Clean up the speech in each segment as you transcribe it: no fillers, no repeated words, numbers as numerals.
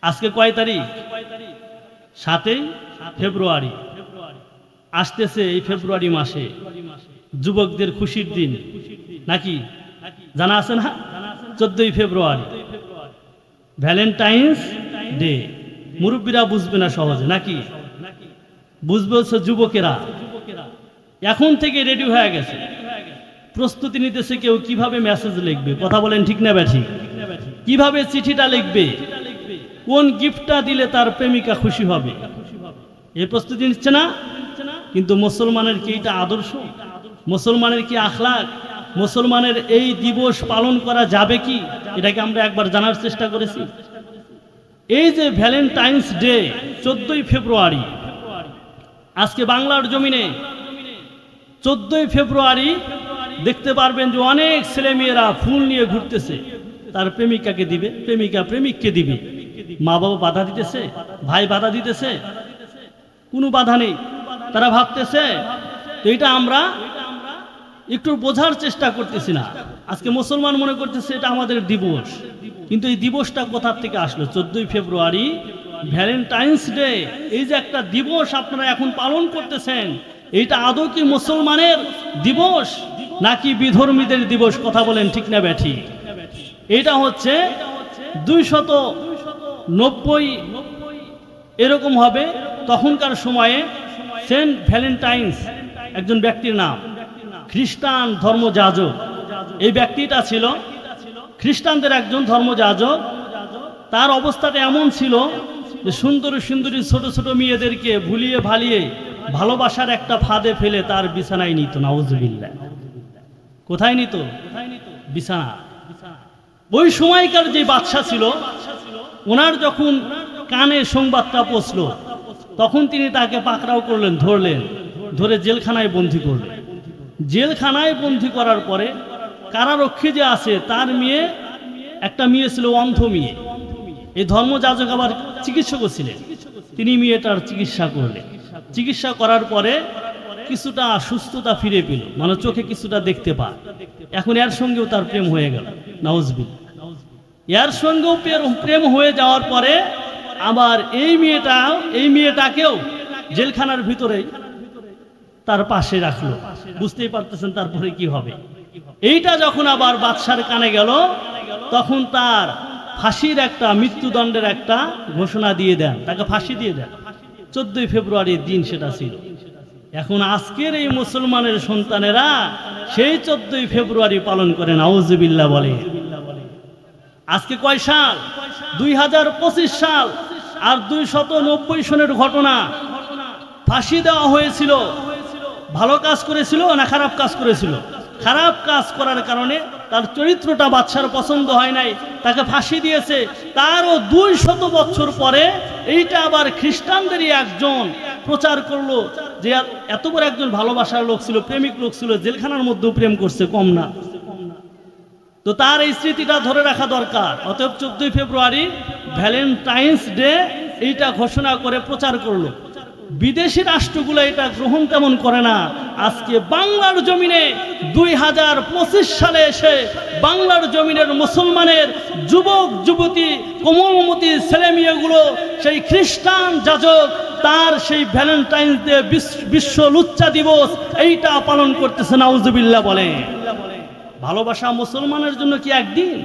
আজকে কয় তারিখ? 7 ফেব্রুয়ারি। আসতেছে এই ফেব্রুয়ারি মাসে যুবকদের খুশির দিন নাকি জানা আছে না? 14 ফেব্রুয়ারি ভ্যালেন্টাইন্স ডে। মুরব্বীরা বুঝবে না সহজে নাকি? বুঝবে হচ্ছে যুবকেরা। এখন থেকে রেডি হয়ে গেছে, প্রস্তুতি নিতেছে। কেউ কিভাবে মেসেজ লিখবে, কথা বলেন ঠিক না ব্যাঠি? কিভাবে চিঠিটা লিখবে, কোন গিফটটা দিলে তার প্রেমিকা খুশি হবে, এই প্রস্তুতি নিচ্ছে না। কিন্তু মুসলমানের কি এটা আদর্শ? মুসলমানের কি আখলাক? মুসলমানের এই দিবস পালন করা যাবে কি? এটাকে আমরা একবার জানার চেষ্টা করেছি। এই যে ভ্যালেন্টাইন্স ডে 14 ফেব্রুয়ারি, আজকে বাংলার জমিনে 14 ফেব্রুয়ারি দেখতে পারবেন যে অনেক ছেলেমেয়েরা ফুল নিয়ে ঘুরতেছে। তার প্রেমিকাকে দিবে, প্রেমিকা প্রেমিককে দিবে। মা বাবা বাধা দিতেছে, ভাই বাধা দিতেছে, কোনো বাধা নেই। তারা ভাবতেছে তো এটা আমরা একটু বোঝার চেষ্টা করতেছি না। আজকে মুসলমান মনে করতেছে এটা আমাদের দিবস, কিন্তু এই দিবসটা কোথা থেকে আসলো? 14 ফেব্রুয়ারি ভ্যালেন্টাইন্স ডে, এই যে একটা দিবস আপনারা এখন পালন করতেছেন, এইটা আদৌ কি মুসলমানের দিবস নাকি বিধর্মীদের দিবস? কথা বলেন ঠিক না ব্যাঠি? এটা হচ্ছে 290 এরকম হবে। তখনকার সময়ে সেন্ট ভ্যালেন্টাইন্স একজন ব্যক্তির নাম, খ্রিস্টান ধর্মযাজক। এই ব্যক্তিটা ছিল খ্রিস্টানদের একজন ধর্মযাজক। তার অবস্থাটা এমন ছিল যে সুন্দরী সুন্দরী ছোট ছোট মেয়েদেরকে ভুলিয়ে ভালিয়ে ভালোবাসার একটা ফাঁদে ফেলে তার বিছানায় নিত। নাউজুবিল্লাহ। কোথায় নিত? বিছানা। ওই সময়কার যে বাদশা ছিল, ওনার যখন কানে সংবাদটা পৌঁছল, তখন তিনি তাকে পাকড়াও করলেন, ধরলেন, ধরে জেলখানায় বন্দী করলেন। জেলখানায় বন্দী করার পরে কারারক্ষী যে আছে তার মেয়ে, একটা মেয়ে ছিল অন্ধ মেয়ে। এই ধর্মযাজক আবার চিকিৎসকও ছিলেন। তিনি মেয়েটার চিকিৎসা করলেন। চিকিৎসা করার পরে কিছুটা সুস্থতা ফিরে পেল, মানে চোখে কিছুটা দেখতে পায়। এখন এর সঙ্গেও তার প্রেম হয়ে গেল। নাউজুবিল্লাহ। এর সঙ্গেও প্রেম হয়ে যাওয়ার পরে আবার এই মেয়েটাকেও জেলখানার ভিতরেই তার পাশে রাখলো। বুঝতেই পারতেছেন তারপরে কি হবে। এইটা যখন আবার বাদশার কানে গেল, তখন তার ফাঁসির একটা, মৃত্যুদণ্ডের একটা ঘোষণা দিয়ে দেন, তাকে ফাঁসি দিয়ে দেন। 14 ফেব্রুয়ারির দিন সেটা ছিল। এখন আজকের এই মুসলমানের সন্তানেরা সেই 14 ফেব্রুয়ারি পালন করে। নাউজুবিল্লাহ বলে। আজকে কয় সাল? 2025 সাল। আর 290 সনের ঘটনা। ফাঁসি দেওয়া হয়েছিল। ভালো কাজ করেছিল না খারাপ কাজ করেছিল? খারাপ কাজ করার কারণে তার চরিত্রটা বাদশার পছন্দ হয় নাই, তাকে ফাঁসি দিয়েছে। তারও 200 বছর পরে এইটা আবার খ্রিস্টানদেরই একজন প্রচার করলো যে এত বড় একজন ভালোবাসার লোক ছিল, প্রেমিক লোক ছিল, জেলখানার মধ্যেও প্রেম করছে, কম না। তো তার এই স্মৃতিটা ধরে রাখা দরকার। অতএব 14 ফেব্রুয়ারি ভ্যালেন্টাইন্স ডে এইটা ঘোষণা করে প্রচার করলো। বিদেশি রাষ্ট্রগুলো এটা গ্রহণ তেমন করে না। আজকে বাংলার জমিনে 2025 সালে এসে বাংলার জমিনের মুসলমানের যুবক যুবতী, কোমলমতি ছেলেমেয়েগুলো সেই খ্রিস্টান যাজক তার সেই ভ্যালেন্টাইন্স ডে, বিশ্ব লুচ্চা দিবস, এইটা পালন করতেছে। নাউজুবিল্লাহ বলে। ভালোবাসা মুসলমানের জন্য কি একদিন?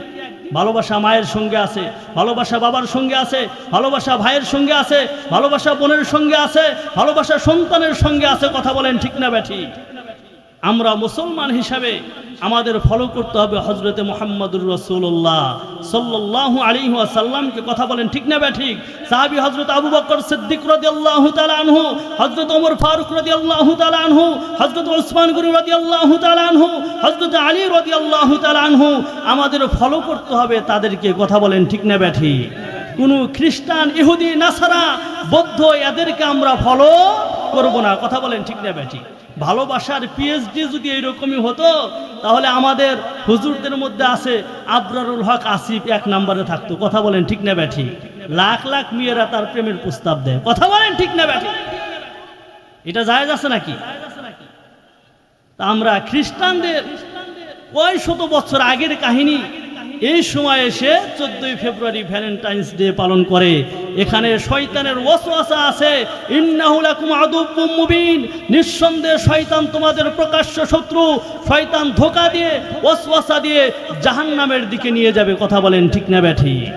ভালোবাসা মায়ের সঙ্গে আছে, ভালোবাসা বাবার সঙ্গে আছে, ভালোবাসা ভাইয়ের সঙ্গে আছে, ভালোবাসা বোনের সঙ্গে আছে, ভালোবাসা সন্তানের সঙ্গে আছে। কথা বলেন ঠিক না ব্যাঠি? আমরা মুসলমান হিসাবে আমাদের ফলো করতে হবে হযরতে মুহাম্মদুর রাসূলুল্লাহ সাল্লাল্লাহু আলাইহি ওয়াসাল্লামকে। কথা বলেন ঠিক না ব্যাঠিক? সাহাবী হযরত আবু বকর সিদ্দিক রাদিয়াল্লাহু তাআলা আনহু, হযরত ওমর ফারুক রাদিয়াল্লাহু তাআলা আনহু, হযরত ওসমান গনি রাদিয়াল্লাহু তাআলা আনহু, হযরত আলী রাদিয়াল্লাহু তাআলা আনহু, আমাদের ফলো করতে হবে তাদেরকে। কথা বলেন ঠিক না ব্যাঠিক? কোনো খ্রিস্টান, ইহুদি, নাসারা, বৌদ্ধ এদেরকে আমরা ফলো করব না। কথা বলেন ঠিক না ব্যাঠিক? ভালোবাসার পিএইচডি যদি এইরকমই হতো, তাহলে আমাদের হুজুরদের মধ্যে আছে আবরারুল হক আসিফ 1 নম্বরে থাকতো। কথা বলেন ঠিক না ব্যাঠি? লাখ লাখ মেয়েরা তার প্রেমের প্রস্তাব দেয়। কথা বলেন ঠিক না ব্যাঠি? এটা জায়েজ আছে নাকি? তা আমরা খ্রিস্টানদের কয় শত বছর আগের কাহিনী এই সময় এসে 14ই ফেব্রুয়ারি ভ্যালেন্টাইন্স ডে পালন করে। এখানে শয়তানের ওয়াসওয়াসা আছে, ইন্নাহু লাকুম আদুউম মুবিন, নিঃসন্দেহে শয়তান তোমাদের প্রকাশ্য শত্রু। শয়তান ধোঁকা দিয়ে ওয়াসওয়াসা দিয়ে জাহান্নামের দিকে নিয়ে যাবে। কথা বলেন ঠিক না ব্যাঠিক?